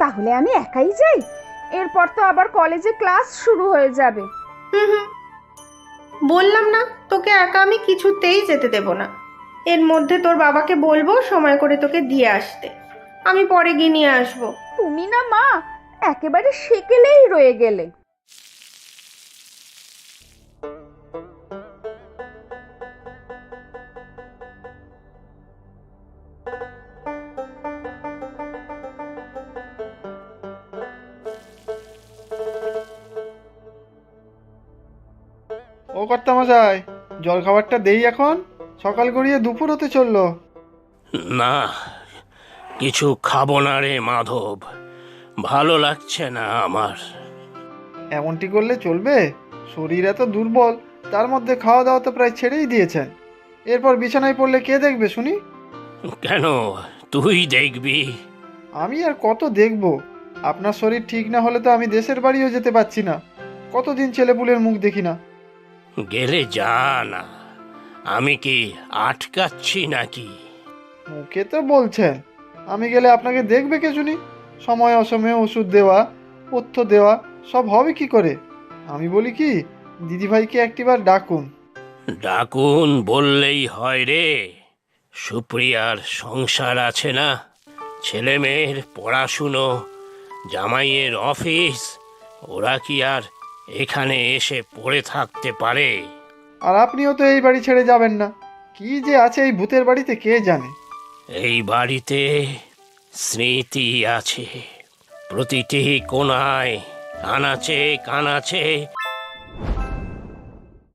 তাহলে আমি একাই যাই? এরপর তো আবার কলেজে ক্লাস শুরু হয়ে যাবে। হুম হুম, বললাম না তোকে একা আমি কিছুতেই যেতে দেব না। এর মধ্যে তোর বাবাকে বলবো সময় করে তোকে দিয়ে আসতে, আমি পরে গিয়ে নিয়ে আসবো। তুমি না মা একেবারে সেকেলেই রয়ে গেলে। ও কর্তামশাই, জল খাবারটা দেই এখন? সকাল গড়িয়ে দুপুর হতে চললো। না, কিছু খাবো না রে মাধব, ভালো লাগছে না আমার। এমনটি করলে চলবে? শরীর এত দুর্বল, তার মধ্যে খাওয়া দাওয়া তো প্রায় ছেড়েই দিয়েছেন। এরপর বিছানায় পড়লে কে দেখবে শুনি? কেন, তুই দেখবি? আমি আর কত দেখব? আপনার শরীর ঠিক না হলে তো আমি দেশের বাড়িও যেতে পারছি না। কতদিন ছেলেপুলের মুখ দেখি না। গেলে যা না, আমি কি আটকাচ্ছি নাকি? মুখে তো বলছেন, আমি গেলে আপনাকে দেখবে কে শুনি? সময় অসময়ে ওষুধ দেওয়া, পথ্য দেওয়া সব হবে কি করে? আমি বলি কি, দিদিভাইকে একটিবার ডাকুন। ডাকুন বললেই হয় রে? সুপ্রিয়ার সংসার আছে না, ছেলে মেয়ের পড়াশুনো, জামাইয়ের অফিস, ওরা কি আর এখানে এসে পড়ে থাকতে পারে? আর আপনিও তো এই বাড়ি ছেড়ে যাবেন না। কি যে আছে এই ভূতের বাড়িতে কে জানে। এই বাড়িতে স্মৃতি আছে, প্রতিটি কোণায়, আনাচে কানাচে